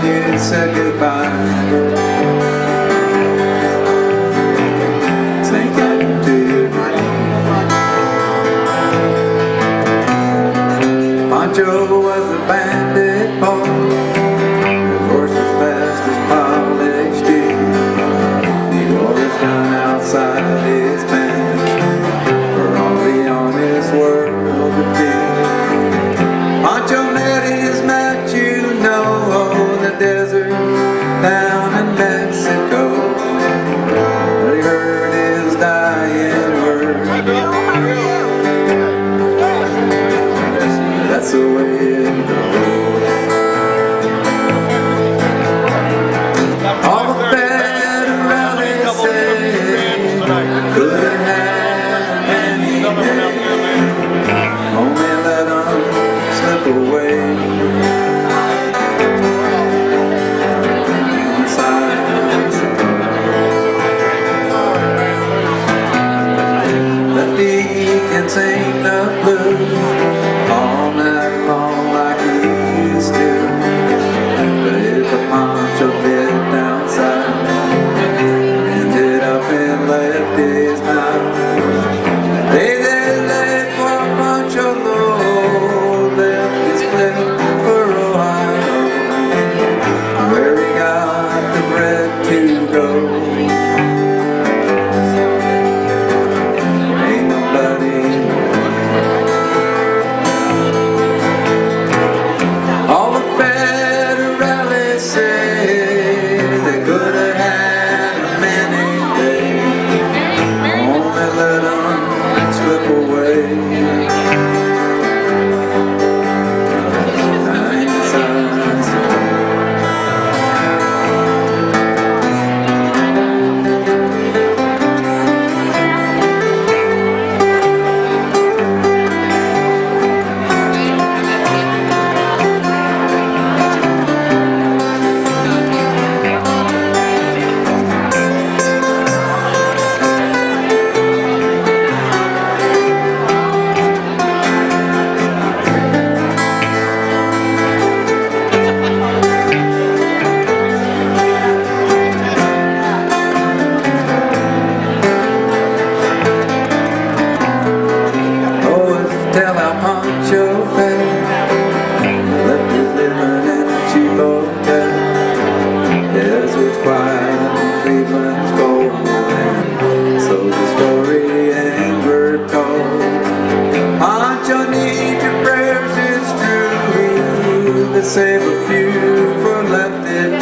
you said goodbye. Sinking to your dream. Pancho was a bandit boy, his horse as fast as polished steel. The orders done outside his pants for all the honest world to feel. Pancho met his match, you know, in the desert down in Mexico. He heard his dying word. That's the way it goes. All the federales say I could have had any day, only let them slip away. In the silence, Lefty can sing the blues all night long like he used to. But if a Pancho bit down south, ended up in Lefty's mouth. They laid for Pancho low, Lefty split for Ohio, where he got the bread to go. Ain't nobody all the federales say they could have had a many days, only let them slip away. Tell how Pancho felt, left his living in a cheap hotel. Desert's quiet, Cleveland's cold, and so the story ain't worth told. Pancho needs your prayers, it's true, to save a few for Lefty.